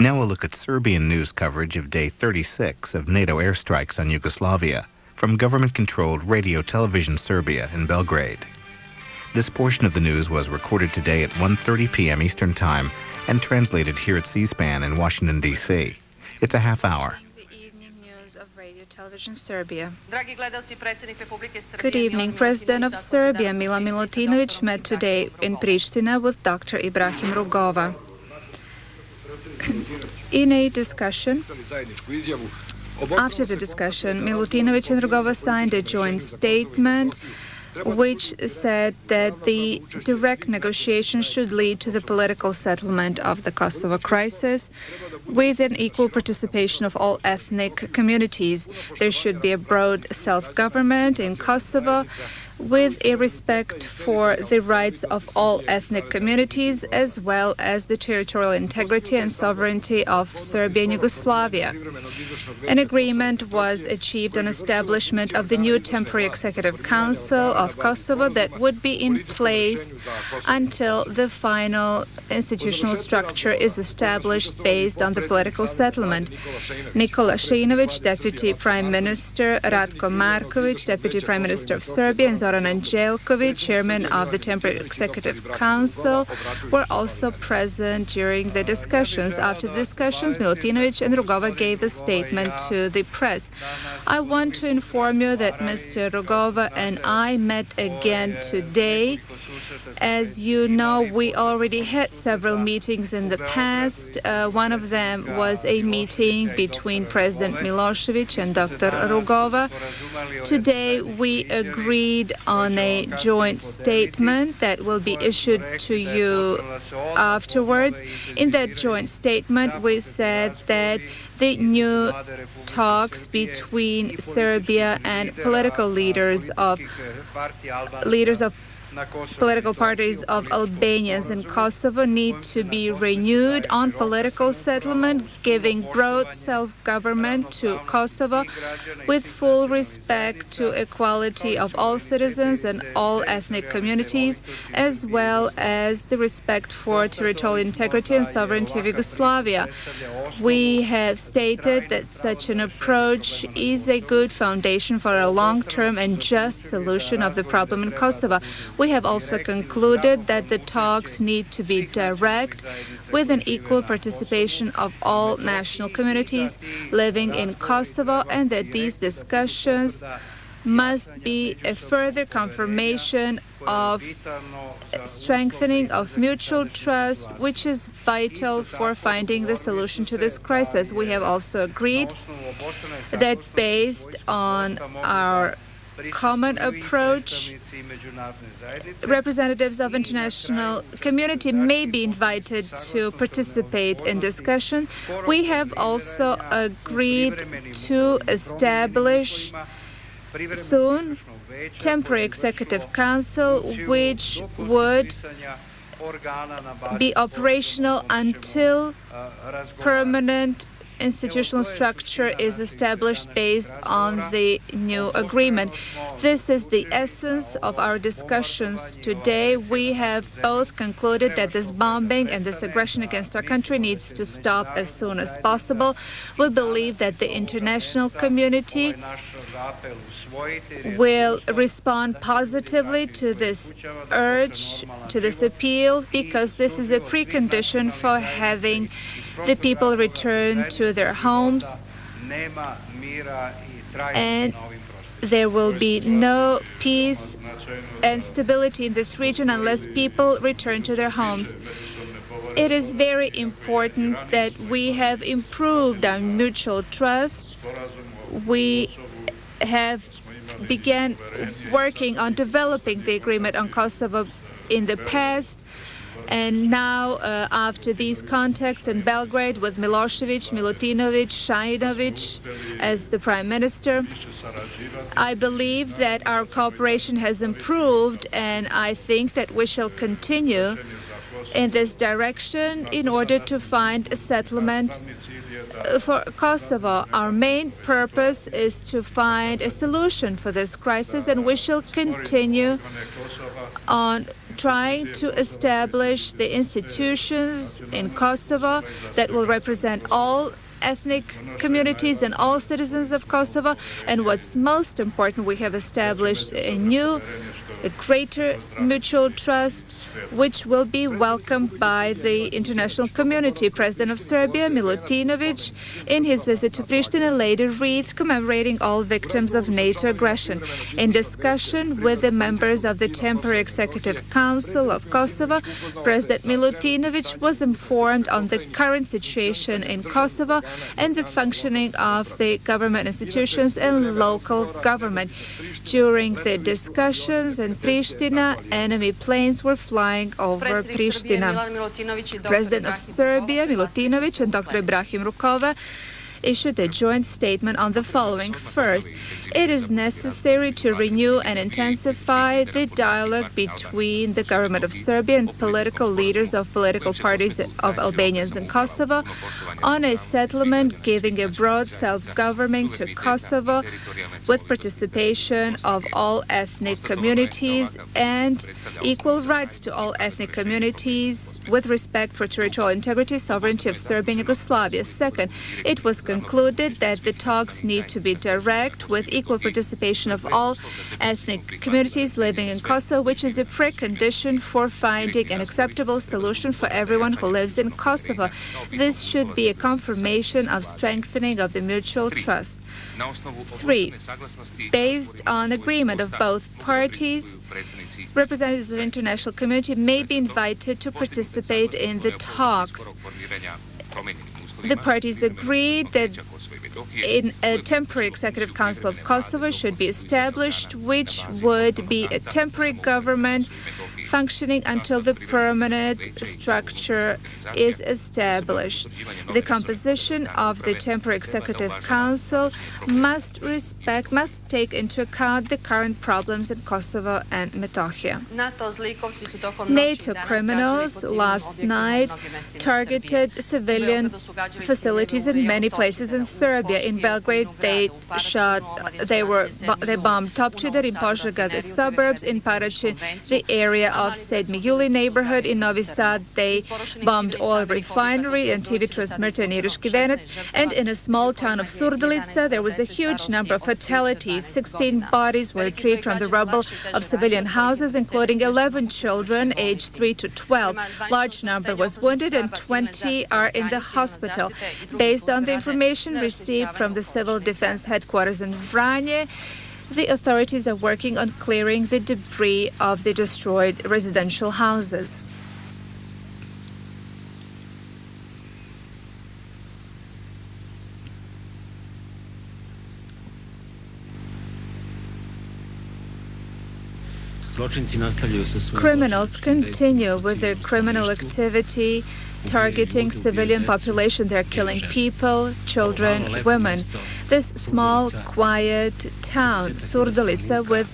Now a look at Serbian news coverage of Day 36 of NATO airstrikes on Yugoslavia from government-controlled Radio Television Serbia in Belgrade. This portion of the news was recorded today at 1:30 p.m. Eastern Time and translated here at C-SPAN in Washington, D.C. It's a half hour. Television Serbia. Good evening. President of Serbia, Milan Milutinovic, met today in Pristina with Dr. Ibrahim Rugova. In a discussion, after the discussion, Milutinovic and Rugova signed a joint statement which said that the direct negotiation should lead to the political settlement of the Kosovo crisis with an equal participation of all ethnic communities. There should be a broad self-government in Kosovo with a respect for the rights of all ethnic communities as well as the territorial integrity and sovereignty of Serbia and Yugoslavia. An agreement was achieved on establishment of the new Temporary Executive Council of Kosovo that would be in place until the final institutional structure is established based on the political settlement. Nikola Šinović, Deputy Prime Minister, Ratko Marković, Deputy Prime Minister of Serbia, and Zoran Anđelković, Chairman of the Temporary Executive Council, were also present during the discussions. After the discussions, Milutinovic and Rugova gave a statement to the press. I want to inform you that Mr. Rugova and I met again today. As you know, we already had several meetings in the past. One of them was a meeting between President Milosevic and Dr. Rugova. Today, we agreed on a joint statement that will be issued to you afterwards. In that joint statement, we said that the new talks between Serbia and political leaders of political parties of Albanians in Kosovo need to be renewed on political settlement, giving broad self-government to Kosovo with full respect to equality of all citizens and all ethnic communities, as well as the respect for territorial integrity and sovereignty of Yugoslavia. We have stated that such an approach is a good foundation for a long-term and just solution of the problem in Kosovo. We have also concluded that the talks need to be direct, with an equal participation of all national communities living in Kosovo, and that these discussions must be a further confirmation of strengthening of mutual trust, which is vital for finding the solution to this crisis. We have also agreed that based on our common approach, representatives of international community may be invited to participate in discussion. We have also agreed to establish soon Temporary Executive Council, which would be operational until permanent institutional structure is established based on the new agreement. This is the essence of our discussions today. We have both concluded that this bombing and this aggression against our country needs to stop as soon as possible. We believe that the international community will respond positively to this urge, to this appeal, because this is a precondition for having the people return to their homes, and there will be no peace and stability in this region unless people return to their homes. It is very important that we have improved our mutual trust. We have began working on developing the agreement on Kosovo in the past. And now, after these contacts in Belgrade with Milosevic, Milutinovic, Šajinović as the Prime Minister, I believe that our cooperation has improved, and I think that we shall continue in this direction in order to find a settlement for Kosovo. Our main purpose is to find a solution for this crisis, and we shall continue on trying to establish the institutions in Kosovo that will represent all ethnic communities and all citizens of Kosovo. And what's most important, we have established a greater mutual trust, which will be welcomed by the international community. President of Serbia, Milutinovic, in his visit to Pristina, laid a wreath commemorating all victims of NATO aggression. In discussion with the members of the Temporary Executive Council of Kosovo, President Milutinovic was informed on the current situation in Kosovo and the functioning of the government institutions and local government. During the discussions in Pristina, enemy planes were flying over Pristina. President of Serbia, Milutinovic, and Dr. Ibrahim Rukova issued a joint statement on the following. First, it is necessary to renew and intensify the dialogue between the government of Serbia and political leaders of political parties of Albanians in Kosovo on a settlement giving a broad self-governing to Kosovo with participation of all ethnic communities and equal rights to all ethnic communities with respect for territorial integrity, sovereignty of Serbia and Yugoslavia. Second, it was concluded that the talks need to be direct with equal participation of all ethnic communities living in Kosovo, which is a precondition for finding an acceptable solution for everyone who lives in Kosovo. This should be a confirmation of strengthening of the mutual trust. 3. Based on agreement of both parties, representatives of the international community may be invited to participate in the talks. The parties agreed that a temporary executive council of Kosovo should be established, which would be a temporary government functioning until the permanent structure is established. The composition of the temporary executive council must take into account the current problems in Kosovo and Metohija. NATO criminals last night targeted civilian facilities in many places in Serbia. In Belgrade, they bombed Topčider, in Požega, the suburbs, in Paraćin, the area of Sedmi Juli neighborhood. In Novi Sad, they bombed oil refinery and TV transmitter in Iriški Venac. And in a small town of Surdulica, there was a huge number of fatalities. 16 bodies were retrieved from the rubble of civilian houses, including 11 children aged 3 to 12. Large number was wounded and 20 are in the hospital. Based on the information received from the Civil Defense Headquarters in Vranje, the authorities are working on clearing the debris of the destroyed residential houses. Criminals continue with their criminal activity targeting civilian population. They're killing people, children, women. This small, quiet town, Surdulica, with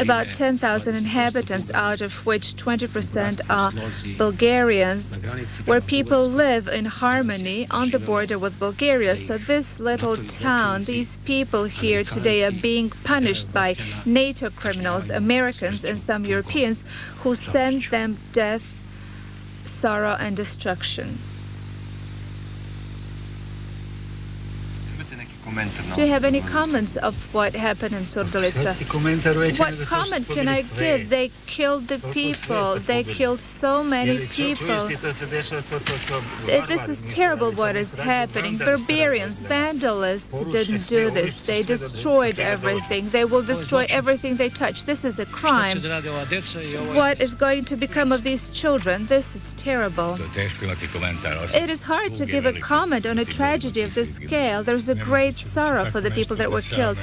about 10,000 inhabitants, out of which 20% are Bulgarians, where people live in harmony on the border with Bulgaria. So this little town, these people here today are being punished by NATO criminals, Americans and some Europeans, who send them death, sorrow and destruction. Do you have any comments of what happened in Surdulica? What comment can I give? They killed the people. They killed so many people. This is terrible what is happening. Barbarians, vandalists didn't do this. They destroyed everything. They will destroy everything they touch. This is a crime. What is going to become of these children? This is terrible. It is hard to give a comment on a tragedy of this scale. There's a great sorrow for the people that were killed.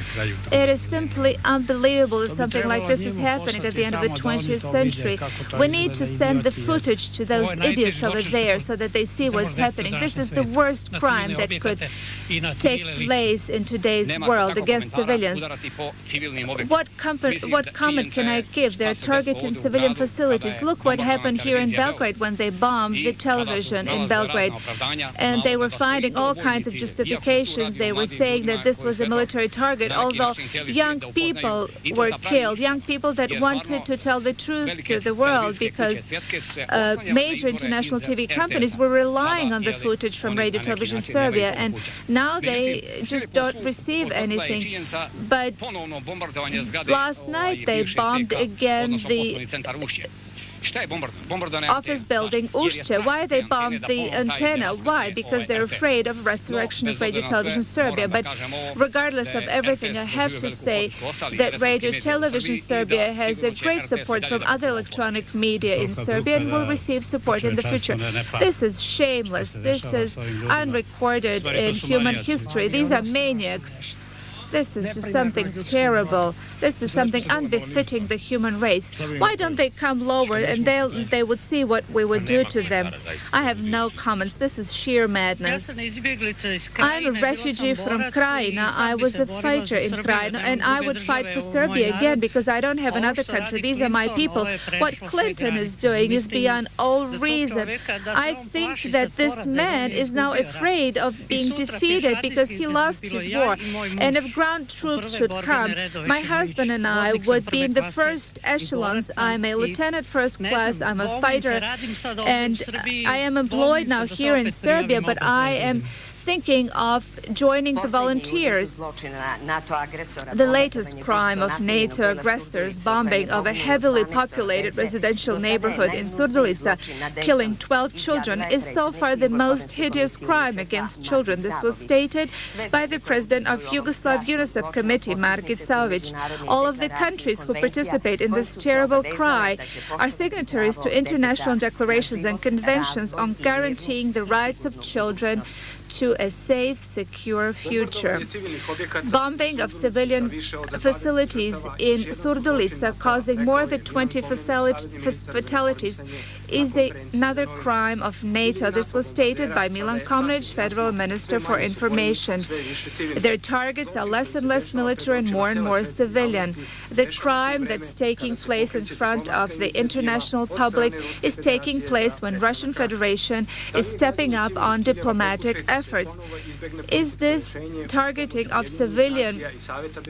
It is simply unbelievable that something like this is happening at the end of the 20th century. We need to send the footage to those idiots over there so that they see what's happening. This is the worst crime that could take place in today's world against civilians. What comment can I give? They're targeting civilian facilities. Look what happened here in Belgrade when they bombed the television in Belgrade. And they were finding all kinds of justifications. They were saying saying that this was a military target, although young people were killed, young people that wanted to tell the truth to the world, because major international TV companies were relying on the footage from Radio Television Serbia, and now they just don't receive anything. But last night they bombed again the office building Ušće. Why they bombed the antenna? Why? Because they're afraid of resurrection of Radio Television Serbia. But regardless of everything, I have to say that Radio Television Serbia has a great support from other electronic media in Serbia and will receive support in the future. This is shameless. This is unrecorded in human history. These are maniacs. This is just something terrible. This is something unbefitting the human race. Why don't they come lower and they would see what we would do to them? I have no comments. This is sheer madness. I'm a refugee from Krajina. I was a fighter in Krajina, and I would fight for Serbia again because I don't have another country. These are my people. What Clinton is doing is beyond all reason. I think that this man is now afraid of being defeated because he lost his war. And if ground troops should come, my husband and I would be in the first echelons. I'm a lieutenant first class, I'm a fighter, and I am employed now here in Serbia, but I am thinking of joining the volunteers. The latest crime of NATO aggressors, bombing of a heavily populated residential neighborhood in Surdulica, killing 12 children, is so far the most hideous crime against children. This was stated by the president of Yugoslav UNICEF Committee, Margit Savic. All of the countries who participate in this terrible crime are signatories to international declarations and conventions on guaranteeing the rights of children to a safe, secure future. Bombing of civilian facilities in Surdulica, causing more than 20 fatalities, is another crime of NATO. This was stated by Milan, Federal Minister for Information. Their targets are less and less military and more civilian. The crime that's taking place in front of the international public is taking place when Russian Federation is stepping up on diplomatic efforts. Is this targeting of civilian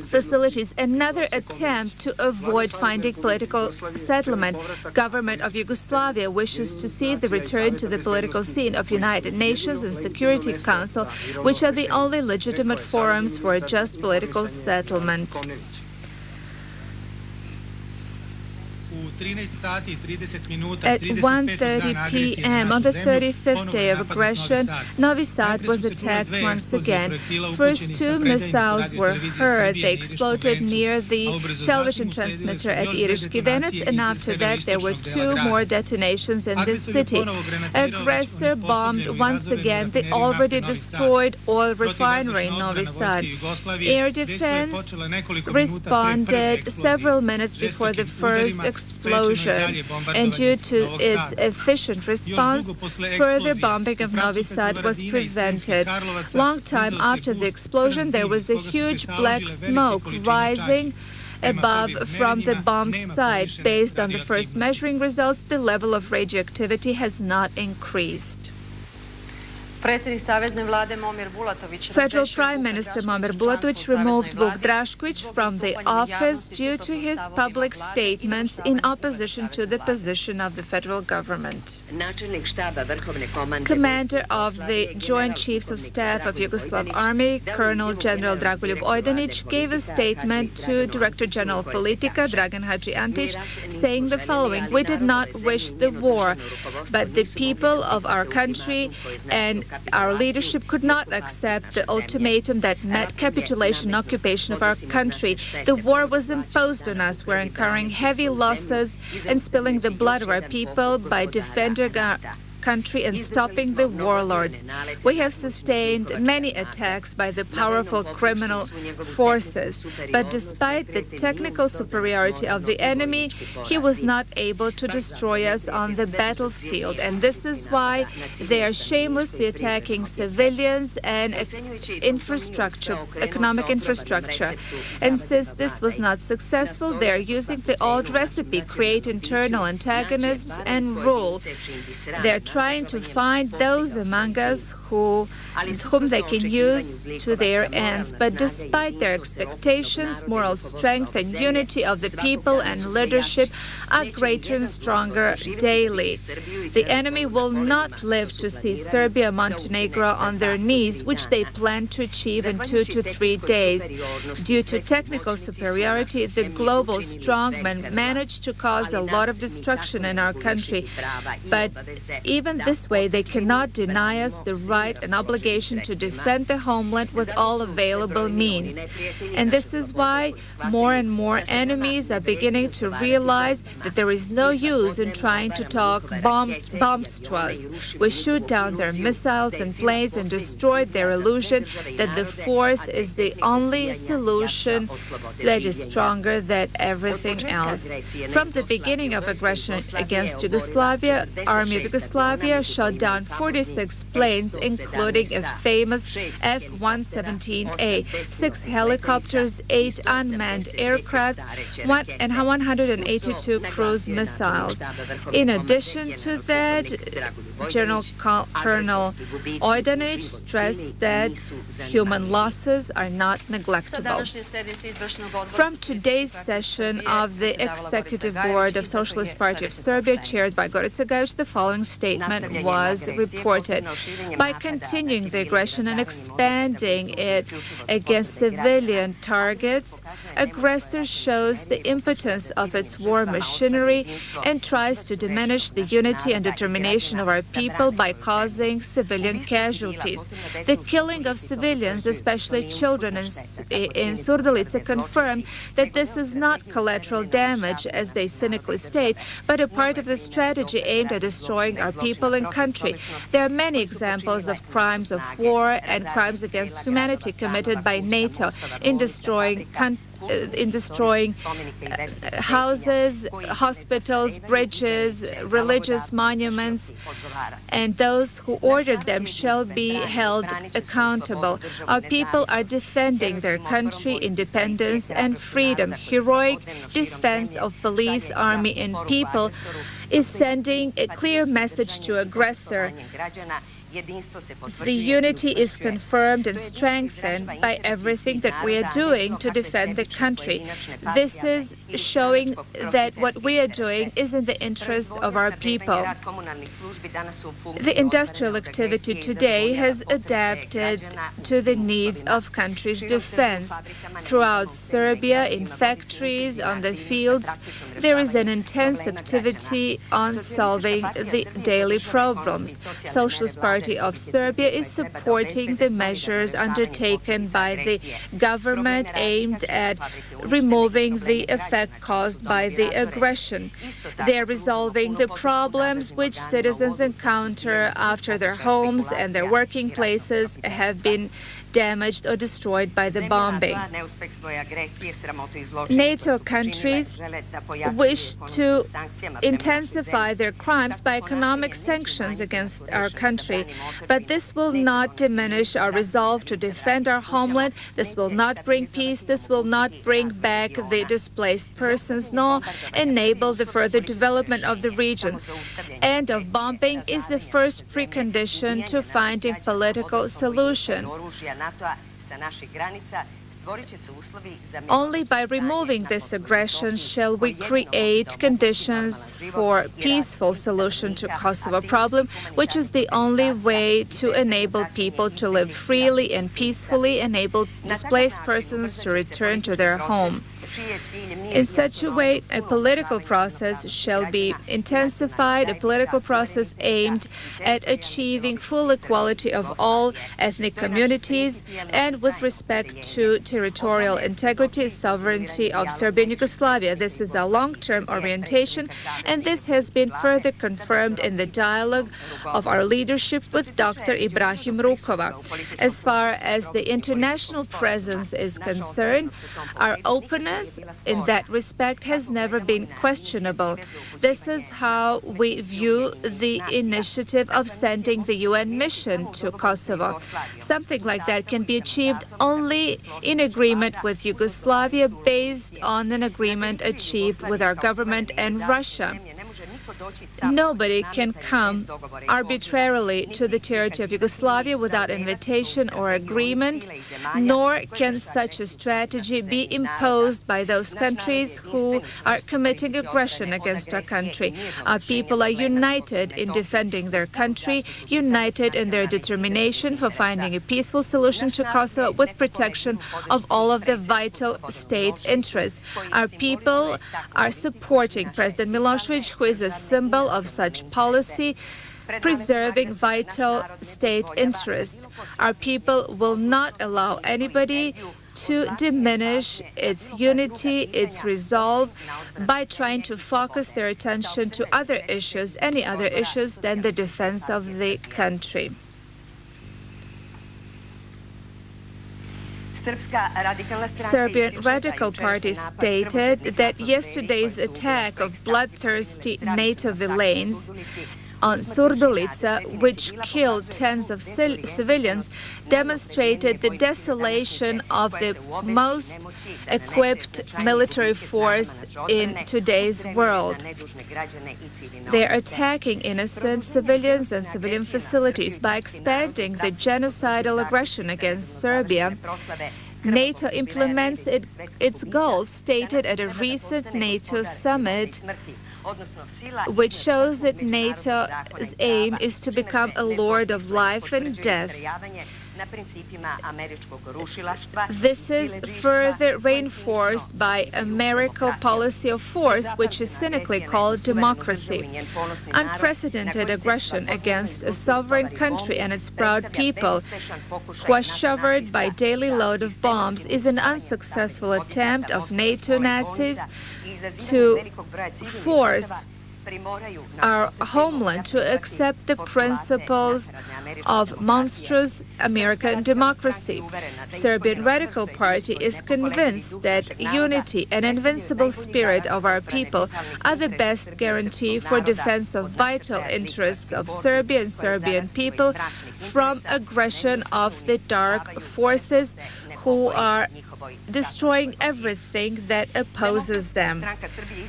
facilities another attempt to avoid finding political settlement? Government of Yugoslavia wishes to see the return to the political scene of United Nations and Security Council, which are the only legitimate forums for a just political settlement. At 1:30 p.m. on the 35th day of aggression, Novi Sad was attacked once again. First two missiles were heard. They exploded near the television transmitter at Iriški Venac, and after that there were two more detonations in this city. Aggressor bombed once again the already destroyed oil refinery in Novi Sad. Air defense responded several minutes before the first explosion, and due to its efficient response, further bombing of Novi Sad was prevented. Long time after the explosion, there was a huge black smoke rising above from the bombed site. Based on the first measuring results, the level of radioactivity has not increased. Federal Prime Minister Momir Bulatović removed Vuk Drašković from the office due to his public statements in opposition to the position of the federal government. Commander of the Joint Chiefs of Staff of Yugoslav Army, Colonel General Dragoljub Ojdanić, gave a statement to Director General of Politika, Dragan Hadži-Antić, saying the following: "We did not wish the war, but the people of our country and our leadership could not accept the ultimatum that meant capitulation and occupation of our country. The war was imposed on us. We're incurring heavy losses and spilling the blood of our people by defending our country and stopping the warlords. We have sustained many attacks by the powerful criminal forces, but despite the technical superiority of the enemy, he was not able to destroy us on the battlefield, and this is why they are shamelessly attacking civilians and infrastructure, economic infrastructure. And since this was not successful, they are using the old recipe: create internal antagonisms and rule. They are trying to find those among us whom they can use to their ends. But despite their expectations, moral strength and unity of the people and leadership are greater and stronger daily. The enemy will not live to see Serbia and Montenegro on their knees, which they plan to achieve in 2 to 3 days. Due to technical superiority, the global strongmen managed to cause a lot of destruction in our country. But even this way, they cannot deny us the right and obligation to defend the homeland with all available means. And this is why more and more enemies are beginning to realize that there is no use in trying to talk bombs to us. We shoot down their missiles and planes and destroy their illusion that the force is the only solution that is stronger than everything else. From the beginning of aggression against Yugoslavia, Army of Yugoslavia shot down 46 planes, including a famous F-117A, 6 helicopters, 8 unmanned aircraft, and 182 cruise missiles. In addition to that, General Colonel Ojdanić stressed that human losses are not neglectable. From today's session of the Executive Board of Socialist Party of Serbia, chaired by Gorica Gajic, the following statement was reported. By continuing the aggression and expanding it against civilian targets, aggressor shows the impotence of its war machinery and tries to diminish the unity and determination of our people by causing civilian casualties. The killing of civilians, especially children in Surdulica, confirmed that this is not collateral damage, as they cynically state, but a part of the strategy aimed at destroying our people and country. There are many examples of crimes of war and crimes against humanity committed by NATO in destroying houses, hospitals, bridges, religious monuments, and those who ordered them shall be held accountable. Our people are defending their country, independence and freedom. Heroic defense of police, army and people is sending a clear message to aggressor. The unity is confirmed and strengthened by everything that we are doing to defend the country. This is showing that what we are doing is in the interest of our people. The industrial activity today has adapted to the needs of country's defense. Throughout Serbia, in factories, on the fields, there is an intense activity on solving the daily problems. Socialist Party of Serbia is supporting the measures undertaken by the government aimed at removing the effect caused by the aggression. They are resolving the problems which citizens encounter after their homes and their working places have been damaged or destroyed by the bombing. NATO countries wish to intensify their crimes by economic sanctions against our country, but this will not diminish our resolve to defend our homeland. This will not bring peace. This will not bring back the displaced persons, nor enable the further development of the region. End of bombing is the first precondition to finding political solution. Only by removing this aggression shall we create conditions for peaceful solution to Kosovo problem, which is the only way to enable people to live freely and peacefully, enable displaced persons to return to their home. In such a way, a political process shall be intensified, a political process aimed at achieving full equality of all ethnic communities and with respect to territorial integrity, sovereignty of Serbia and Yugoslavia. This is a long-term orientation, and this has been further confirmed in the dialogue of our leadership with Dr. Ibrahim Rukova. As far as the international presence is concerned, our openness in that respect has never been questionable. This is how we view the initiative of sending the UN mission to Kosovo. Something like that can be achieved only in agreement with Yugoslavia, based on an agreement achieved with our government and Russia. Nobody can come arbitrarily to the territory of Yugoslavia without invitation or agreement, nor can such a strategy be imposed by those countries who are committing aggression against our country. Our people are united in defending their country, united in their determination for finding a peaceful solution to Kosovo with protection of all of the vital state interests. Our people are supporting President Milosevic, who is a symbol of such policy, preserving vital state interests. Our people will not allow anybody to diminish its unity, its resolve, by trying to focus their attention to other issues, any other issues than the defense of the country. Serbian Radical Party stated that yesterday's attack of bloodthirsty NATO villains on Surdulica, which killed tens of civilians, demonstrated the desolation of the most equipped military force in today's world. They are attacking innocent civilians and civilian facilities by expanding the genocidal aggression against Serbia. NATO implements its goals stated at a recent NATO summit, which shows that NATO's aim is to become a lord of life and death. This is further reinforced by American policy of force, which is cynically called democracy. Unprecedented aggression against a sovereign country and its proud people, who are showered by daily load of bombs, is an unsuccessful attempt of NATO Nazis to force our homeland to accept the principles of monstrous American democracy. Serbian Radical Party is convinced that unity and invincible spirit of our people are the best guarantee for defense of vital interests of Serbia and Serbian people from aggression of the dark forces who are destroying everything that opposes them.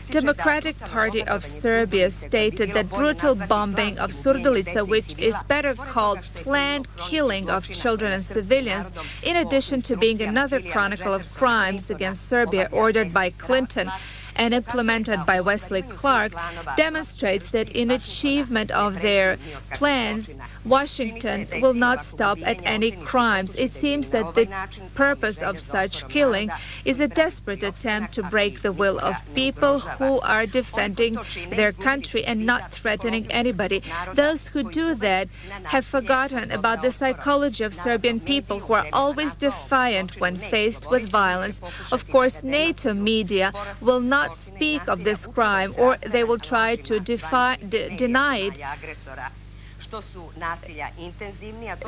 Democratic Party of Serbia stated that brutal bombing of Surdulica, which is better called planned killing of children and civilians, in addition to being another chronicle of crimes against Serbia ordered by Clinton and implemented by Wesley Clark, demonstrates that in achievement of their plans, Washington will not stop at any crimes. It seems that the purpose of such killing is a desperate attempt to break the will of people who are defending their country and not threatening anybody. Those who do that have forgotten about the psychology of Serbian people, who are always defiant when faced with violence. Of course, NATO media will not speak of this crime, or they will try to deny it.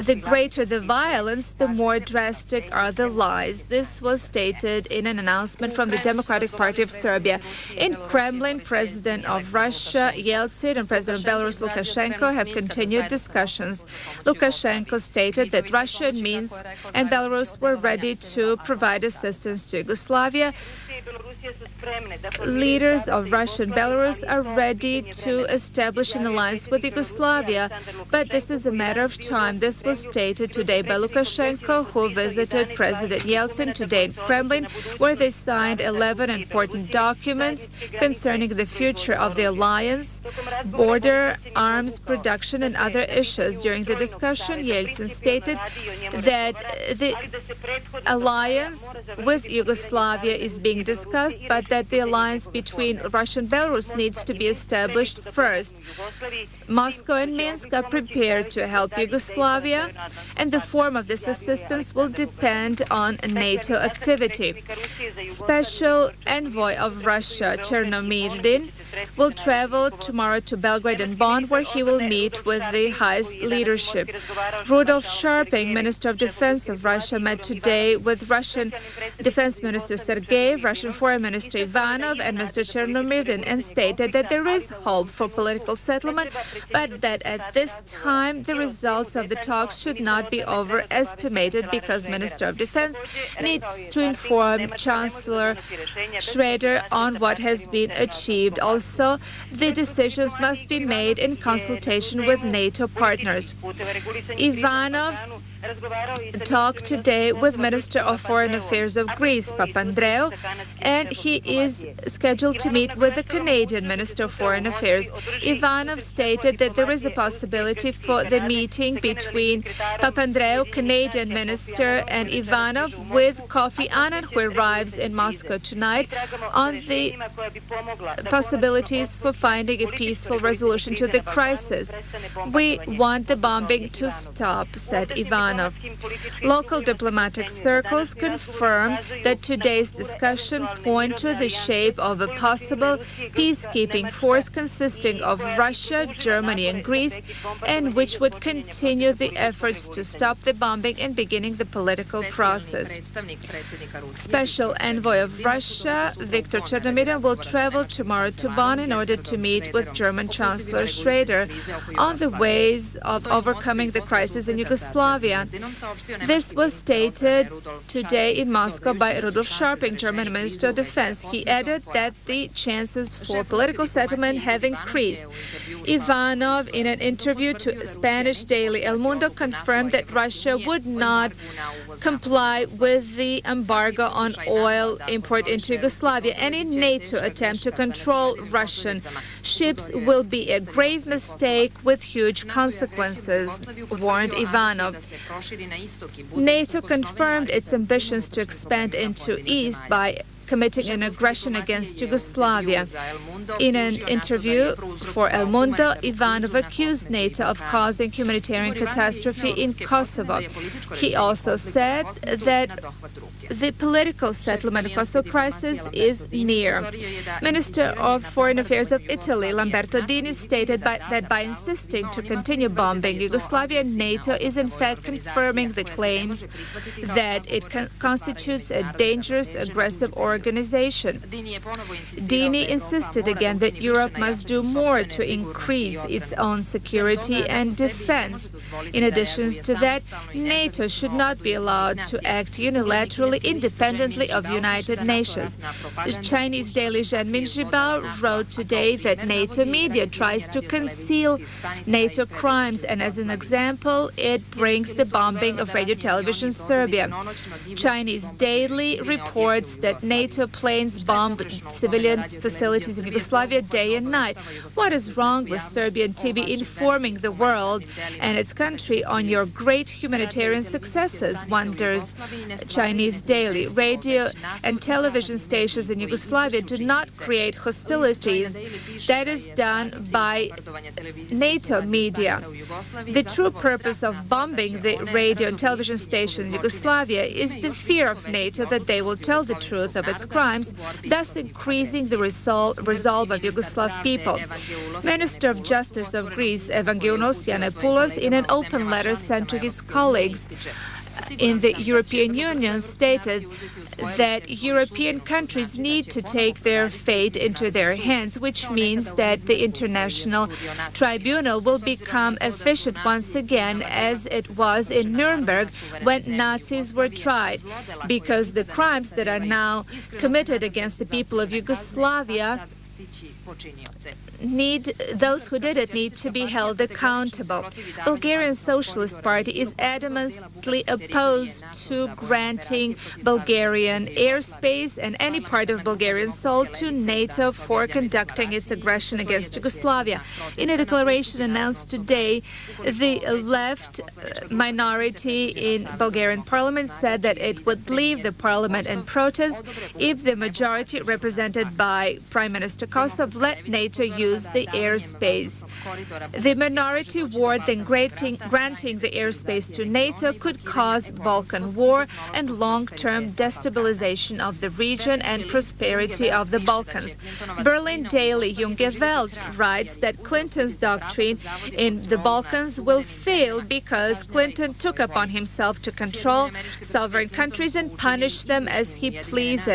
The greater the violence, the more drastic are the lies. This was stated in an announcement from the Democratic Party of Serbia. In Kremlin, President of Russia, Yeltsin, and President of Belarus, Lukashenko, have continued discussions. Lukashenko stated that Russia and Minsk and Belarus were ready to provide assistance to Yugoslavia. Leaders of Russia and Belarus are ready to establish an alliance with Yugoslavia, but this is a matter of time. This was stated today by Lukashenko, who visited President Yeltsin today in Kremlin, where they signed 11 important documents concerning the future of the alliance, border, arms production, and other issues. During the discussion, Yeltsin stated that the alliance with Yugoslavia is being discussed, but that the alliance between Russia and Belarus needs to be established first. Moscow and Minsk are prepared to help Yugoslavia, and the form of this assistance will depend on NATO activity. Special envoy of Russia, Chernomyrdin, will travel tomorrow to Belgrade and Bonn, where he will meet with the highest leadership. Rudolf Scharping, Minister of Defense of Russia, met today with Russian Defense Minister Sergeyev, Russian Foreign Minister Ivanov, and Mr. Chernomyrdin, and stated that there is hope for political settlement, but that at this time the results of the talks should not be overestimated, because Minister of Defense needs to inform Chancellor Schroeder on what has been achieved. Also, Also, the decisions must be made in consultation with NATO partners. Ivanov talked today with Minister of Foreign Affairs of Greece, Papandreou, and he is scheduled to meet with the Canadian Minister of Foreign Affairs. Ivanov stated that there is a possibility for the meeting between Papandreou, Canadian Minister, and Ivanov with Kofi Annan, who arrives in Moscow tonight, on the possibilities for finding a peaceful resolution to the crisis. We want the bombing to stop, said Ivanov. Local diplomatic circles confirm that today's discussion point to the shape of a possible peacekeeping force consisting of Russia, Germany, and Greece, and which would continue the efforts to stop the bombing and beginning the political process. Special envoy of Russia, Viktor Chernomyrdin, will travel tomorrow to Bonn in order to meet with German Chancellor Schroeder on the ways of overcoming the crisis in Yugoslavia. This was stated today in Moscow by Rudolf Scharping, German Minister of Defense. He added that the chances for political settlement have increased. Ivanov, in an interview to Spanish daily El Mundo, confirmed that Russia would not comply with the embargo on oil import into Yugoslavia. Any NATO attempt to control Russian ships will be a grave mistake with huge consequences, warned Ivanov. NATO confirmed its ambitions to expand into East by committing an aggression against Yugoslavia. In an interview for El Mundo, Ivanov accused NATO of causing humanitarian catastrophe in Kosovo. He also said that the political settlement of the Kosovo crisis is near. Minister of Foreign Affairs of Italy, Lamberto Dini, stated that by insisting to continue bombing Yugoslavia, NATO is in fact confirming the claims that it constitutes a dangerous, aggressive organization. Dini insisted again that Europe must do more to increase its own security and defense. In addition to that, NATO should not be allowed to act unilaterally independently of United Nations. The Chinese daily Zhenmin Zhibao wrote today that NATO media tries to conceal NATO crimes, and as an example, it brings the bombing of Radio Television Serbia. Chinese daily reports that NATO planes bombed civilian facilities in Yugoslavia day and night. What is wrong with Serbian TV informing the world and its country on your great humanitarian successes, wonders Chinese daily. Radio and television stations in Yugoslavia do not create hostilities. That is done by NATO media. The true purpose of bombing the radio and television stations in Yugoslavia is the fear of NATO that they will tell the truth of its crimes, thus increasing the resolve of Yugoslav people. Minister of Justice of Greece, Evangelos Yiannopoulos, in an open letter sent to his colleagues in the European Union, stated that European countries need to take their fate into their hands, which means that the International Tribunal will become efficient once again, as it was in Nuremberg when Nazis were tried, because the crimes that are now committed against the people of Yugoslavia those who did it need to be held accountable. Bulgarian Socialist Party is adamantly opposed to granting Bulgarian airspace and any part of Bulgarian soil to NATO for conducting its aggression against Yugoslavia. In a declaration announced today, the left minority in Bulgarian parliament said that it would leave the parliament in protest if the majority, represented by Prime Minister Kosovo, let NATO use the airspace. The minority warned that granting the airspace to NATO could cause Balkan war and long-term destabilization of the region and prosperity of the Balkans. Berlin daily Junge Welt writes that Clinton's doctrine in the Balkans will fail because Clinton took upon himself to control sovereign countries and punish them as he pleased.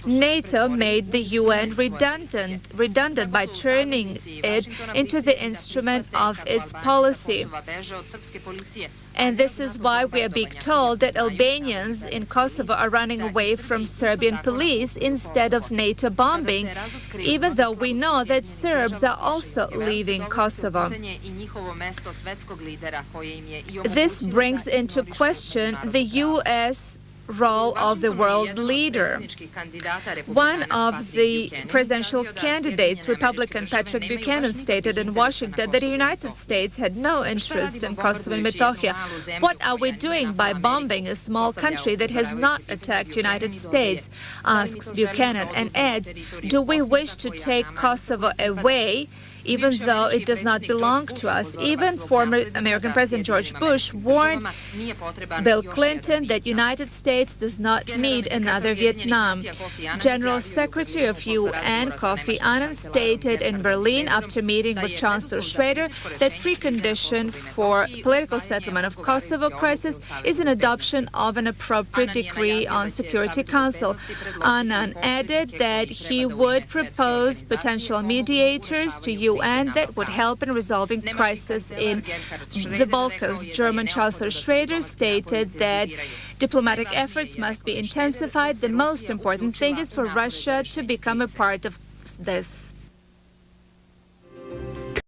NATO made the UN redundant redundant by turning it into the instrument of its policy. And this is why we are being told that Albanians in Kosovo are running away from Serbian police instead of NATO bombing, even though we know that Serbs are also leaving Kosovo. This brings into question the U.S. role of the world leader. One of the presidential candidates, Republican Patrick Buchanan, stated in Washington that the United States had no interest in Kosovo and Metohija. What are we doing by bombing a small country that has not attacked the United States, asks Buchanan, and adds, do we wish to take Kosovo away even though it does not belong to us? Even former American President George Bush warned Bill Clinton that the United States does not need another Vietnam. General Secretary of UN Kofi Annan stated in Berlin after meeting with Chancellor Schroeder that precondition for political settlement of Kosovo crisis is an adoption of an appropriate decree on Security Council. Annan added that he would propose potential mediators to UN that would help in resolving crisis in the Balkans. German Chancellor Schroeder stated that diplomatic efforts must be intensified. The most important thing is for Russia to become a part of this.